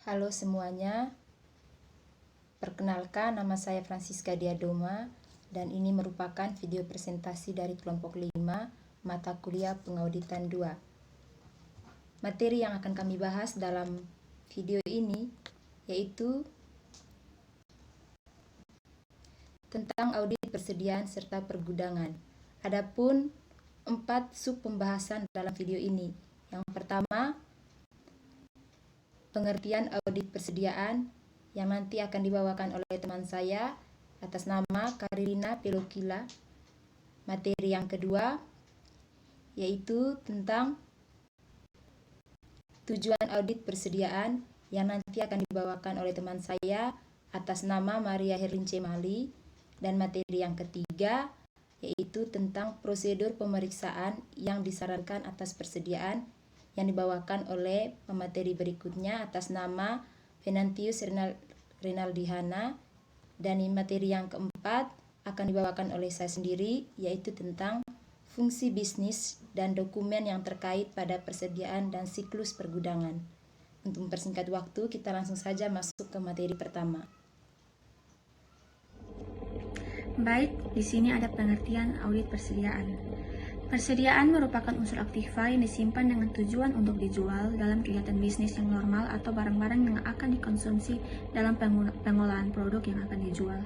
Halo semuanya, perkenalkan nama saya Francisca Diadoma dan ini merupakan video presentasi dari kelompok 5 mata kuliah pengauditan 2. Materi yang akan kami bahas dalam video ini yaitu tentang audit persediaan serta pergudangan. Adapun 4 sub pembahasan dalam video ini. Yang pertama, pengertian audit persediaan yang nanti akan dibawakan oleh teman saya atas nama Karirina Pelokila. Materi yang kedua yaitu tentang tujuan audit persediaan yang nanti akan dibawakan oleh teman saya atas nama Maria Herlince Mali. Dan materi yang ketiga yaitu tentang prosedur pemeriksaan yang disarankan atas persediaan yang dibawakan oleh pemateri berikutnya atas nama Venantius Rinaldihana. Dan materi yang keempat akan dibawakan oleh saya sendiri yaitu tentang fungsi bisnis dan dokumen yang terkait pada persediaan dan siklus pergudangan. Untuk mempersingkat waktu, kita langsung saja masuk ke materi pertama. Baik, di sini ada pengertian audit persediaan. Persediaan merupakan unsur aktiva yang disimpan dengan tujuan untuk dijual dalam kegiatan bisnis yang normal atau barang-barang yang akan dikonsumsi dalam pengolahan produk yang akan dijual.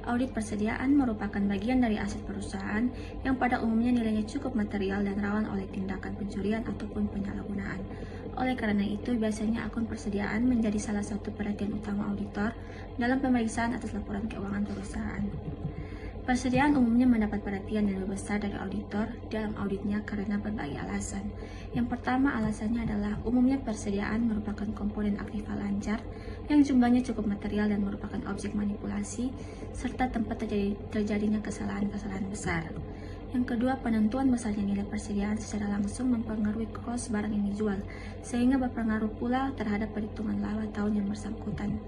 Audit persediaan merupakan bagian dari aset perusahaan yang pada umumnya nilainya cukup material dan rawan oleh tindakan pencurian ataupun penyalahgunaan. Oleh karena itu, biasanya akun persediaan menjadi salah satu perhatian utama auditor dalam pemeriksaan atas laporan keuangan perusahaan. Persediaan umumnya mendapat perhatian yang lebih besar dari auditor dalam auditnya karena berbagai alasan. Yang pertama, alasannya adalah umumnya persediaan merupakan komponen aktiva lancar yang jumlahnya cukup material dan merupakan objek manipulasi serta tempat terjadinya kesalahan-kesalahan besar. Yang kedua, penentuan besarnya nilai persediaan secara langsung mempengaruhi kos barang yang dijual, sehingga berpengaruh pula terhadap perhitungan laba tahun yang bersangkutan.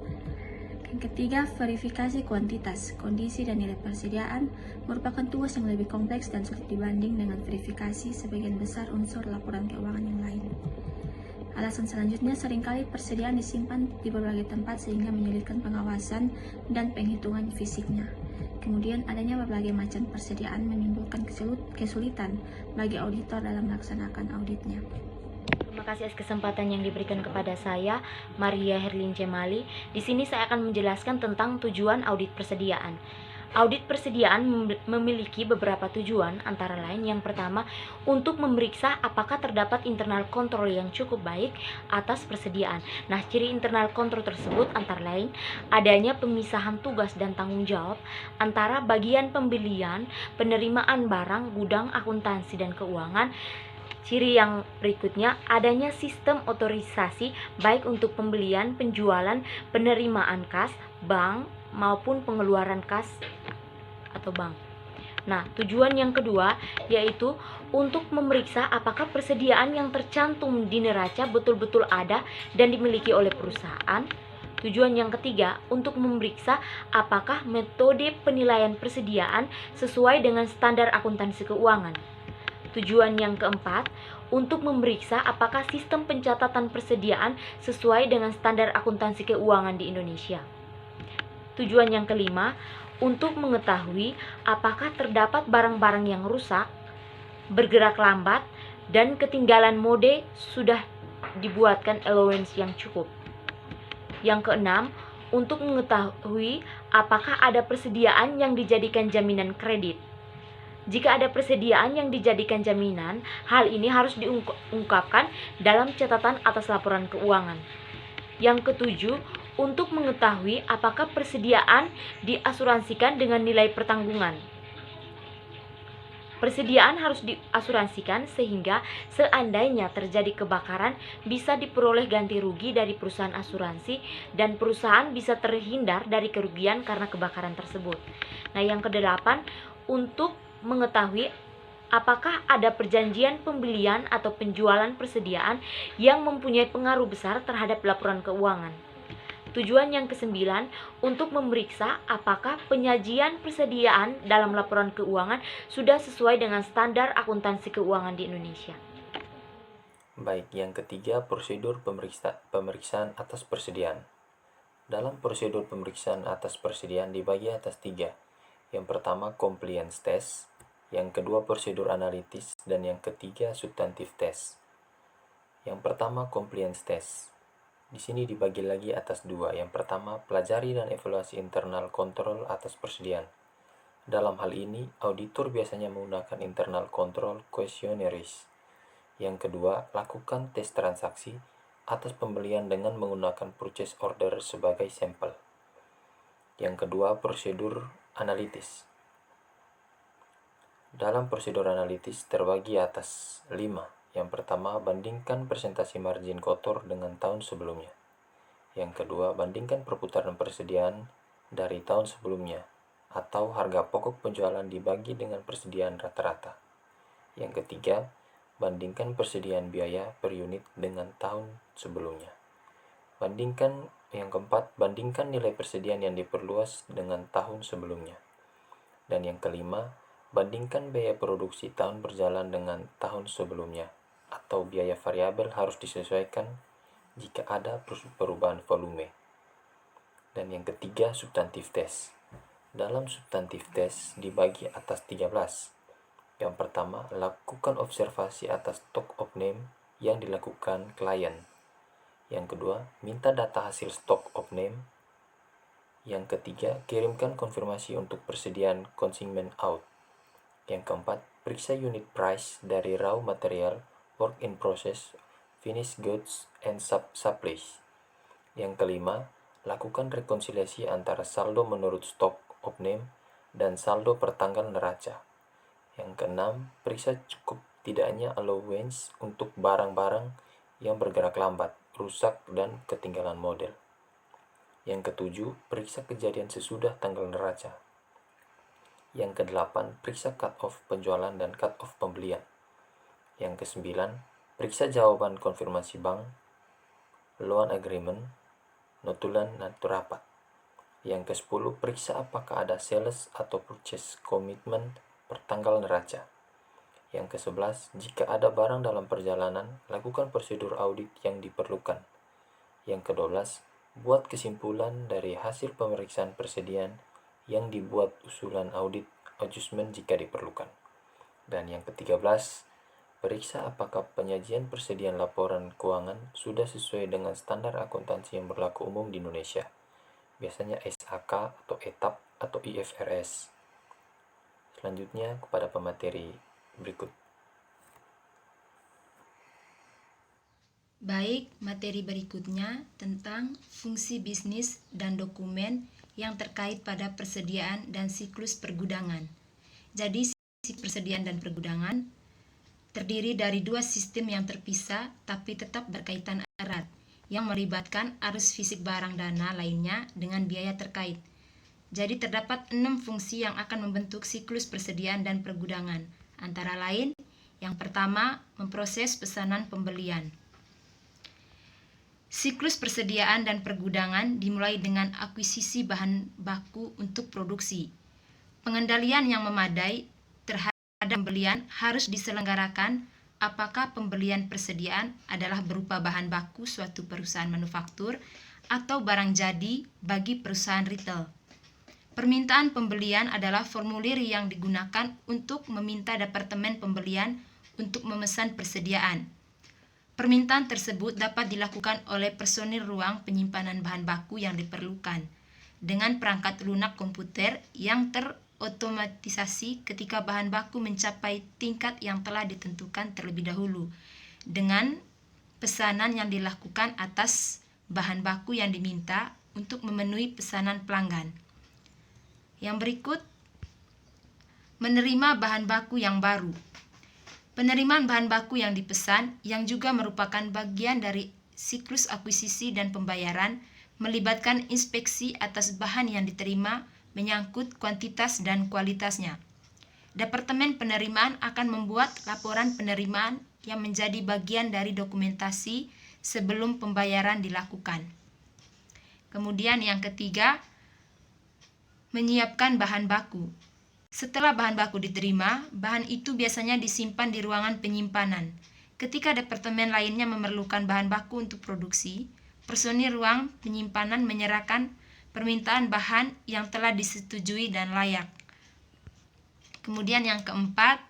Yang ketiga, verifikasi kuantitas, kondisi, dan nilai persediaan merupakan tugas yang lebih kompleks dan sulit dibanding dengan verifikasi sebagian besar unsur laporan keuangan yang lain. Alasan selanjutnya, seringkali persediaan disimpan di berbagai tempat sehingga menyulitkan pengawasan dan penghitungan fisiknya. Kemudian, adanya berbagai macam persediaan menimbulkan kesulitan bagi auditor dalam melaksanakan auditnya. Terima kasih atas kesempatan yang diberikan kepada saya, Maria Herlince Mali. Di sini saya akan menjelaskan tentang tujuan audit persediaan. Audit persediaan memiliki beberapa tujuan, antara lain yang pertama, untuk memeriksa apakah terdapat internal control yang cukup baik atas persediaan. Nah, ciri internal control tersebut antara lain adanya pemisahan tugas dan tanggung jawab antara bagian pembelian, penerimaan barang, gudang, akuntansi, dan keuangan. Ciri yang berikutnya, adanya sistem otorisasi baik untuk pembelian, penjualan, penerimaan kas, bank, maupun pengeluaran kas atau bank. Nah, tujuan yang kedua yaitu untuk memeriksa apakah persediaan yang tercantum di neraca betul-betul ada dan dimiliki oleh perusahaan. Tujuan yang ketiga, untuk memeriksa apakah metode penilaian persediaan sesuai dengan standar akuntansi keuangan. Tujuan yang keempat, untuk memeriksa apakah sistem pencatatan persediaan sesuai dengan standar akuntansi keuangan di Indonesia. Tujuan yang kelima, untuk mengetahui apakah terdapat barang-barang yang rusak, bergerak lambat, dan ketinggalan mode sudah dibuatkan allowance yang cukup. Yang keenam, untuk mengetahui apakah ada persediaan yang dijadikan jaminan kredit. Jika ada persediaan yang dijadikan jaminan, hal ini harus diungkapkan dalam catatan atas laporan keuangan. Yang ketujuh, untuk mengetahui apakah persediaan diasuransikan dengan nilai pertanggungan. Persediaan harus diasuransikan sehingga seandainya terjadi kebakaran bisa diperoleh ganti rugi dari perusahaan asuransi dan perusahaan bisa terhindar dari kerugian karena kebakaran tersebut. Nah, yang kedelapan, untuk mengetahui apakah ada perjanjian pembelian atau penjualan persediaan yang mempunyai pengaruh besar terhadap laporan keuangan. Tujuan yang kesembilan, untuk memeriksa apakah penyajian persediaan dalam laporan keuangan sudah sesuai dengan standar akuntansi keuangan di Indonesia. Baik, yang ketiga, prosedur pemeriksaan atas persediaan. Dalam prosedur pemeriksaan atas persediaan dibagi atas 3. Yang pertama, compliance test, yang kedua, prosedur analitis, dan yang ketiga, substantif test. Yang pertama, compliance test. Di sini dibagi lagi atas 2. Yang pertama, pelajari dan evaluasi internal control atas persediaan. Dalam hal ini, auditor biasanya menggunakan internal control questionnaires. Yang kedua, lakukan tes transaksi atas pembelian dengan menggunakan purchase order sebagai sampel. Yang kedua, prosedur analitis. Dalam prosedur analitis terbagi atas 5. Yang pertama, bandingkan presentasi margin kotor dengan tahun sebelumnya. Yang kedua, bandingkan perputaran persediaan dari tahun sebelumnya, atau harga pokok penjualan dibagi dengan persediaan rata-rata. Yang ketiga, bandingkan persediaan biaya per unit dengan tahun sebelumnya. Yang keempat, bandingkan nilai persediaan yang diperluas dengan tahun sebelumnya. Dan yang kelima, bandingkan biaya produksi tahun berjalan dengan tahun sebelumnya, atau biaya variabel harus disesuaikan jika ada perubahan volume. Dan yang ketiga, substantif test. Dalam substantif test dibagi atas 13. Yang pertama, lakukan observasi atas stock of name yang dilakukan klien. Yang kedua, minta data hasil stock of name. Yang ketiga, kirimkan konfirmasi untuk persediaan consignment out. Yang keempat, periksa unit price dari raw material, work in process, finished goods, and supplies. Yang kelima, lakukan rekonsiliasi antara saldo menurut stock of name dan saldo per tanggal neraca. Yang keenam, periksa cukup tidaknya allowance untuk barang-barang yang bergerak lambat, rusak, dan ketinggalan model. Yang ketujuh, periksa kejadian sesudah tanggal neraca. Yang kedelapan, periksa cut-off penjualan dan cut-off pembelian. Yang kesembilan, periksa jawaban konfirmasi bank, loan agreement, notulen rapat. Yang ke-10, periksa apakah ada sales atau purchase commitment per tanggal neraca. Yang ke-11, jika ada barang dalam perjalanan, lakukan prosedur audit yang diperlukan. Yang ke-12, buat kesimpulan dari hasil pemeriksaan persediaan yang dibuat usulan audit adjustment jika diperlukan. Dan yang ke-13, periksa apakah penyajian persediaan laporan keuangan sudah sesuai dengan standar akuntansi yang berlaku umum di Indonesia, biasanya SAK atau ETAP atau IFRS. Selanjutnya kepada pemateri berikut. Baik, materi berikutnya tentang fungsi bisnis dan dokumen yang terkait pada persediaan dan siklus pergudangan. Jadi, siklus persediaan dan pergudangan terdiri dari 2 sistem yang terpisah tapi tetap berkaitan erat, yang melibatkan arus fisik barang dana lainnya dengan biaya terkait. Jadi terdapat 6 fungsi yang akan membentuk siklus persediaan dan pergudangan. Antara lain, yang pertama, memproses pesanan pembelian. Siklus persediaan dan pergudangan dimulai dengan akuisisi bahan baku untuk produksi. Pengendalian yang memadai terhadap pembelian harus diselenggarakan apakah pembelian persediaan adalah berupa bahan baku suatu perusahaan manufaktur atau barang jadi bagi perusahaan retail. Permintaan pembelian adalah formulir yang digunakan untuk meminta departemen pembelian untuk memesan persediaan. Permintaan tersebut dapat dilakukan oleh personil ruang penyimpanan bahan baku yang diperlukan dengan perangkat lunak komputer yang terotomatisasi ketika bahan baku mencapai tingkat yang telah ditentukan terlebih dahulu dengan pesanan yang dilakukan atas bahan baku yang diminta untuk memenuhi pesanan pelanggan. Yang berikut, menerima bahan baku yang baru. Penerimaan bahan baku yang dipesan, yang juga merupakan bagian dari siklus akuisisi dan pembayaran, melibatkan inspeksi atas bahan yang diterima menyangkut kuantitas dan kualitasnya. Departemen penerimaan akan membuat laporan penerimaan yang menjadi bagian dari dokumentasi sebelum pembayaran dilakukan. Kemudian yang ketiga, menyiapkan bahan baku. Setelah bahan baku diterima, bahan itu biasanya disimpan di ruangan penyimpanan. Ketika departemen lainnya memerlukan bahan baku untuk produksi, personil ruang penyimpanan menyerahkan permintaan bahan yang telah disetujui dan layak. Kemudian yang keempat,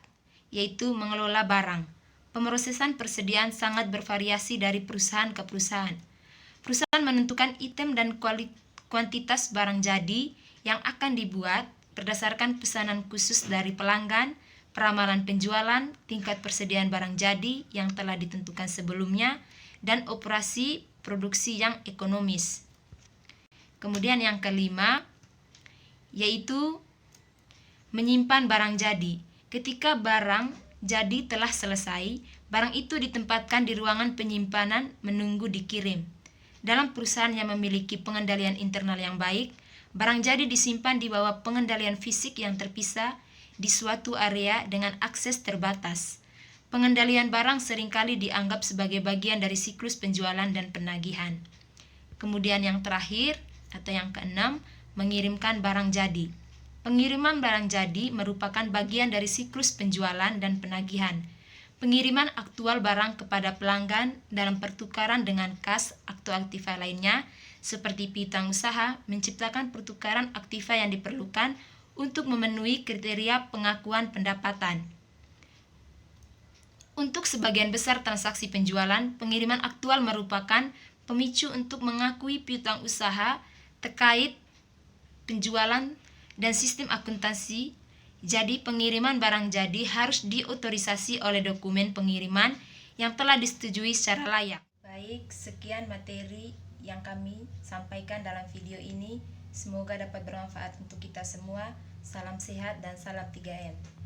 yaitu mengelola barang. Pemrosesan persediaan sangat bervariasi dari perusahaan ke perusahaan. Perusahaan menentukan item dan kuantitas barang jadi yang akan dibuat berdasarkan pesanan khusus dari pelanggan, peramalan penjualan, tingkat persediaan barang jadi yang telah ditentukan sebelumnya, dan operasi produksi yang ekonomis. Kemudian yang kelima, yaitu menyimpan barang jadi. Ketika barang jadi telah selesai, barang itu ditempatkan di ruangan penyimpanan menunggu dikirim. Dalam perusahaan yang memiliki pengendalian internal yang baik, barang jadi disimpan di bawah pengendalian fisik yang terpisah di suatu area dengan akses terbatas. Pengendalian barang seringkali dianggap sebagai bagian dari siklus penjualan dan penagihan. Kemudian yang terakhir, atau yang keenam, mengirimkan barang jadi. Pengiriman barang jadi merupakan bagian dari siklus penjualan dan penagihan. Pengiriman aktual barang kepada pelanggan dalam pertukaran dengan kas atau aktiva lainnya, seperti piutang usaha, menciptakan pertukaran aktiva yang diperlukan untuk memenuhi kriteria pengakuan pendapatan. Untuk sebagian besar transaksi penjualan, pengiriman aktual merupakan pemicu untuk mengakui piutang usaha terkait penjualan dan sistem akuntansi. Jadi pengiriman barang jadi harus diotorisasi oleh dokumen pengiriman yang telah disetujui secara layak. Baik, sekian materi yang kami sampaikan dalam video ini. Semoga dapat bermanfaat untuk kita semua. Salam sehat dan salam 3M.